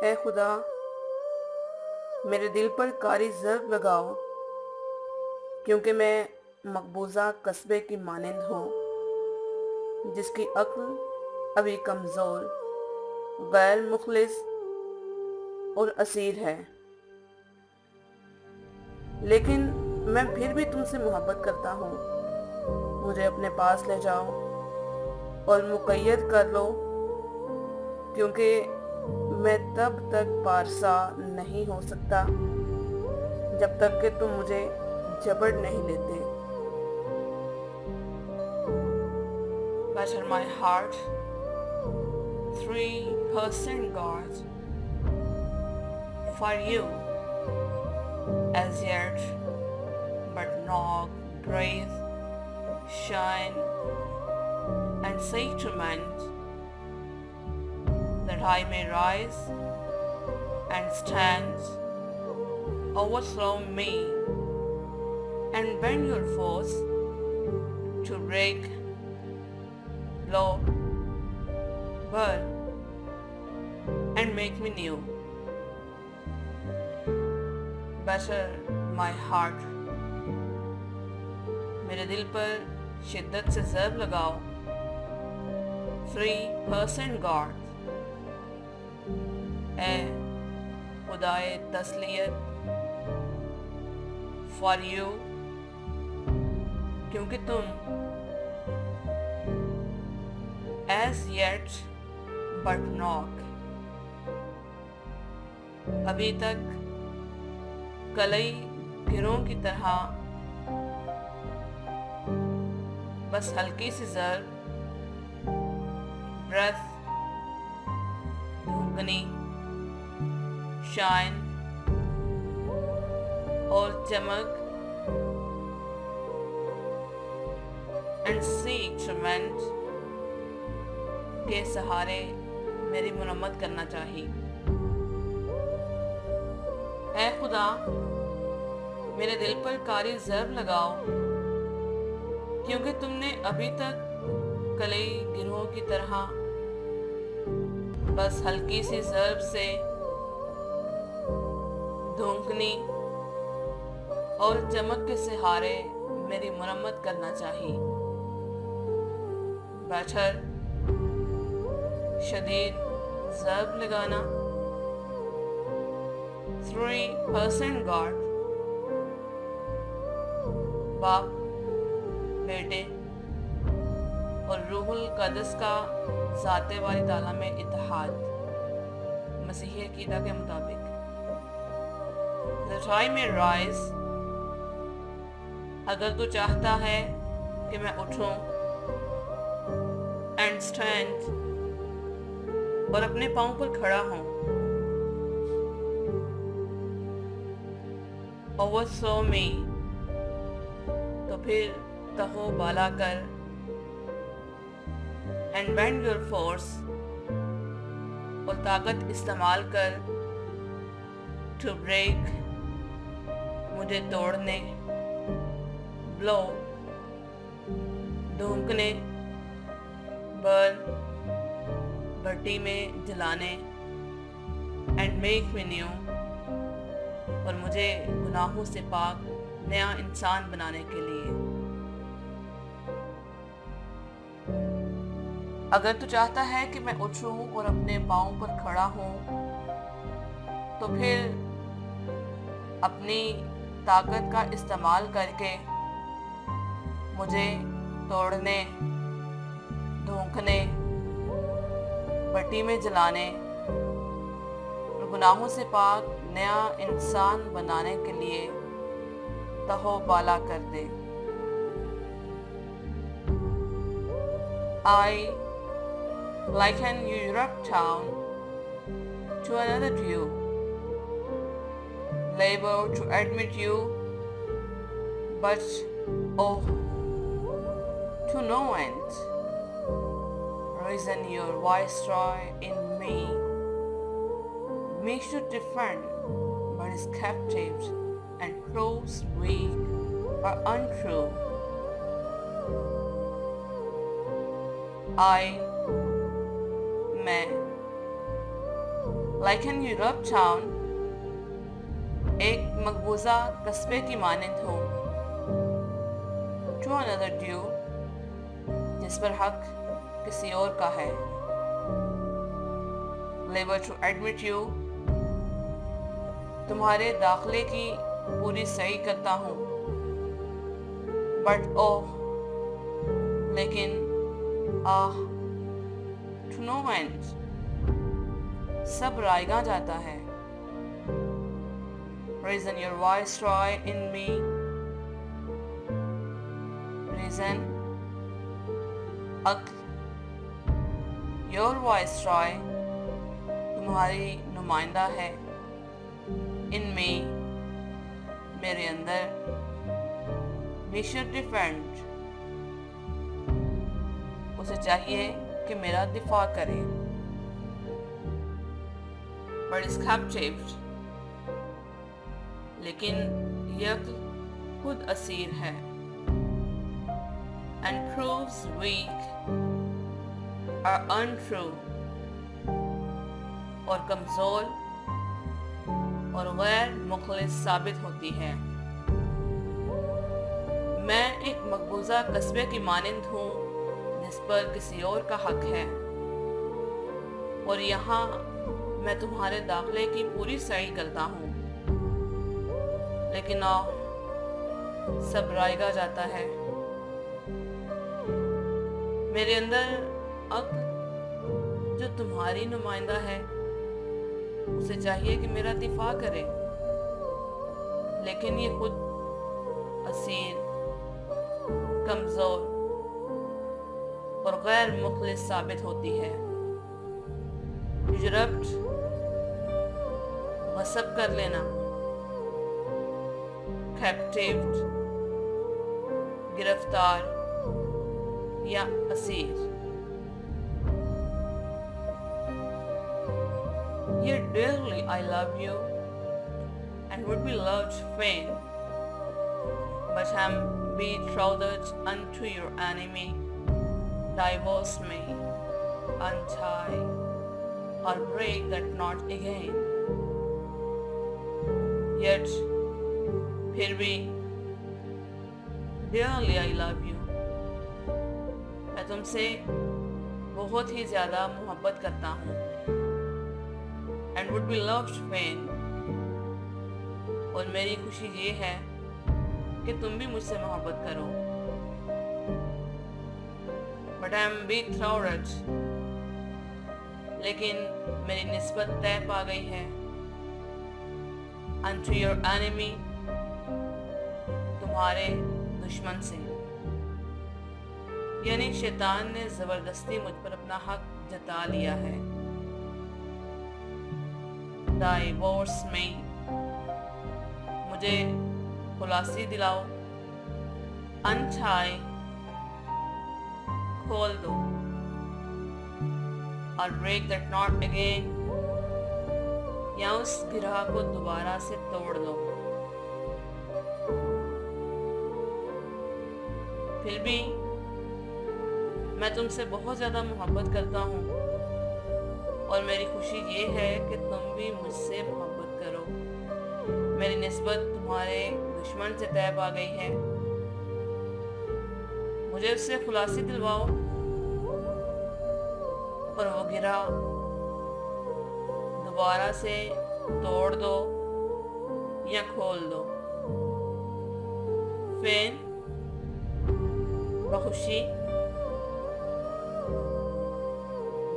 ए खुदा, मेरे दिल पर कारी ज़र्ब लगाओ, क्योंकि मैं मकबूजा कस्बे की मानिंद हूँ, जिसकी अक्ल अभी कमज़ोर, गैर मुखलिस और असीर है। लेकिन मैं फिर भी तुमसे मोहब्बत करता हूँ। मुझे अपने पास ले जाओ और मुक़य्यद कर लो, क्योंकि मैं तब तक पारसा नहीं हो सकता जब तक कि तुम मुझे जबड़ नहीं लेते। Better my heart, 3% God for you, as yet, but not breathe, shine, and sacrament, that I may rise and stand, overthrow me, and bend your force to break, blow, burn, and make me new. Better my heart, मेरे दिल पर शिद्दत से ज़र्ब लगाओ, 3% God, A खुदाए तस्लियत, for you, क्योंकि तुम as yet but not, अभी तक कलई गिरों की तरह बस हल्की सी ज़र्ब, ब्रेथ, धूकनी, शाइन और चमक एंड सीक्रेमेंट के सहारे मेरी मुरम्मत करना चाहिए। ऐ खुदा, मेरे दिल पर कारी ज़र्ब लगाओ, क्योंकि तुमने अभी तक कलई गिरोह की तरह बस हल्की सी ज़र्ब से धूंकनी और चमक के सहारे मेरी मुरम्मत करना चाहिए। बैठर शदीद ज़र्ब लगाना, 3% God, बाप, बेटे और रूहुल कदस का ज़ाते वाली ताला में इत्तेहाद, मसीही अकीदा के मुताबिक, that I may rise, अगर तू चाहता है कि मैं उठूं, and stand, और अपने पाँव पर खड़ा हूँ, overthrow me, तो फिर तहो बाला कर, and bend your force, और ताकत इस्तेमाल कर, to break, मुझे तोड़ने, blow, धूकने, burn, भट्टी में जलाने, and make me new, और मुझे गुनाहों से पाक नया इंसान बनाने के लिए। अगर तू चाहता है कि मैं उठूं और अपने पाँव पर खड़ा हूँ, तो फिर अपनी ताकत का इस्तेमाल करके मुझे तोड़ने, धोखने, भट्टी में जलाने और गुनाहों से पाक नया इंसान बनाने के लिए तहो बाला कर दे। I liken Europe town to another Jew, labor to admit you, but oh, to no end. Reason your viceroy in me makes you defend, but is captive and proves weak or untrue. मैं like an Europe town, एक मकबूजा कस्बे की मानंद हूँ। To another due, जिस पर हक किसी और का है। लेबर टू एडमिट यू, तुम्हारे दाखिले की पूरी सही करता हूँ। बट ओह, लेकिन आह, टू नो एंड, सब रायगा जाता है। Reason your viceroy in me, reason अक्ल, your viceroy तुम्हारी नुमाइंदा है। In me, मेरे अंदर, we should defend, उसे चाहिए कि मेरा दिफा करे। But is captive, लेकिन यक्ल खुद असीर है। And proves weak or untrue, और कमजोर और गैर मुखलिस साबित होती है। मैं एक मकबूजा कस्बे की मानंद हूँ जिस पर किसी और का हक है, और यहाँ मैं तुम्हारे दाखिले की पूरी सही करता हूँ। लेकिन सब रायगा जाता है। मेरे अंदर अक्ल जो तुम्हारी नुमाइंदा है, उसे चाहिए कि मेरा दिफा करे, लेकिन ये खुद असीर, कमजोर और गैर मुखलिस साबित होती है। युजरप्ट, गसब कर लेना। कैप्टिव्ड, गिरफ्तार या Asir. Yet dearly I love you and would be loved fain, but am betrothed unto your enemy. Divorce me, untie, or break that knot again. Yet फिर भी dearly I love you, मैं तुमसे बहुत ही ज़्यादा मोहब्बत करता हूँ। And would be loved fain, और मेरी खुशी ये है कि तुम भी मुझसे मोहब्बत करो। But I am betrothed, लेकिन मेरी निस्बत तय पा गई है। Unto your enemy, तुम्हारे दुश्मन से, यानी शैतान ने जबरदस्ती मुझ पर अपना हक जता लिया है। Divorce me, मुझे खुलासी दिलाओ। Untie, खोल दो। और break that knot again, या उस गिरह को दोबारा से तोड़ दो। फिर भी मैं तुमसे बहुत ज़्यादा मोहब्बत करता हूँ, और मेरी खुशी ये है कि तुम भी मुझसे मोहब्बत करो। मेरी निस्बत तुम्हारे दुश्मन से तय पा गई है। मुझे उससे खुलासी दिलवाओ, और वो गिरा दोबारा से तोड़ दो या खोल दो। फेन, बखुशी।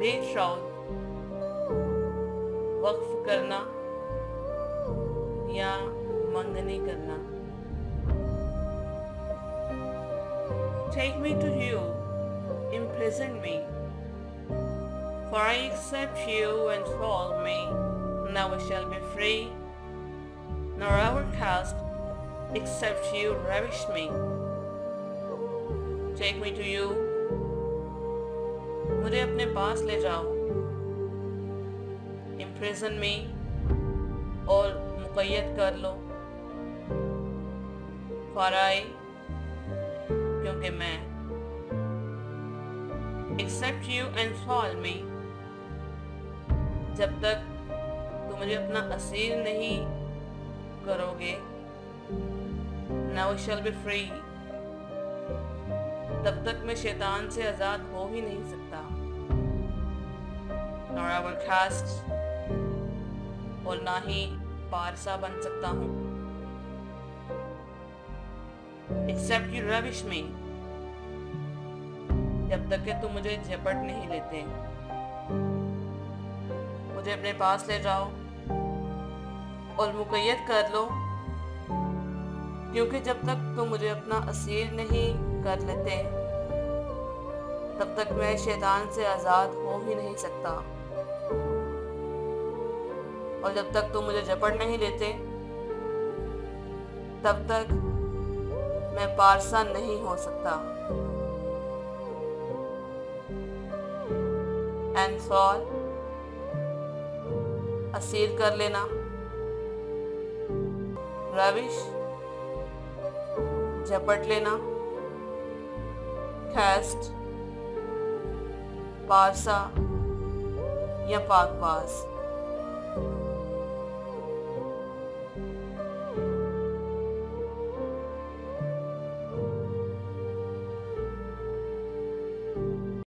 बेशौद, वक्फ करना या मंगनी करना। Take me to you, imprison me, for I accept you and follow me. Now I shall be free, nor ever cast, except you ravish me. Take me to you, मुझे अपने पास ले जाओ। Imprison me, और मुक़य्यद कर लो। For I, क्योंकि मैं। Accept you and follow me, जब तक मुझे अपना असीर नहीं करोगे, now I shall be free, तब तक मैं शैतान से आजाद हो ही नहीं सकता। nor I will cast, और ना ही पारसा बन सकता हूँ। Except you ravish me, जब तक कि तुम मुझे झपट नहीं लेते। मुझे अपने पास ले जाओ और मुक़य्यद कर लो, क्योंकि जब तक तुम मुझे अपना असीर नहीं कर लेते, तब तक मैं शैतान से आज़ाद हो ही नहीं सकता। और जब तक तुम मुझे झपट नहीं लेते, तब तक मैं पारसा नहीं हो सकता। एंड फॉर, असीर कर लेना, रविश, झपट लेना, कैस्ट, पारसा या पाकबाज।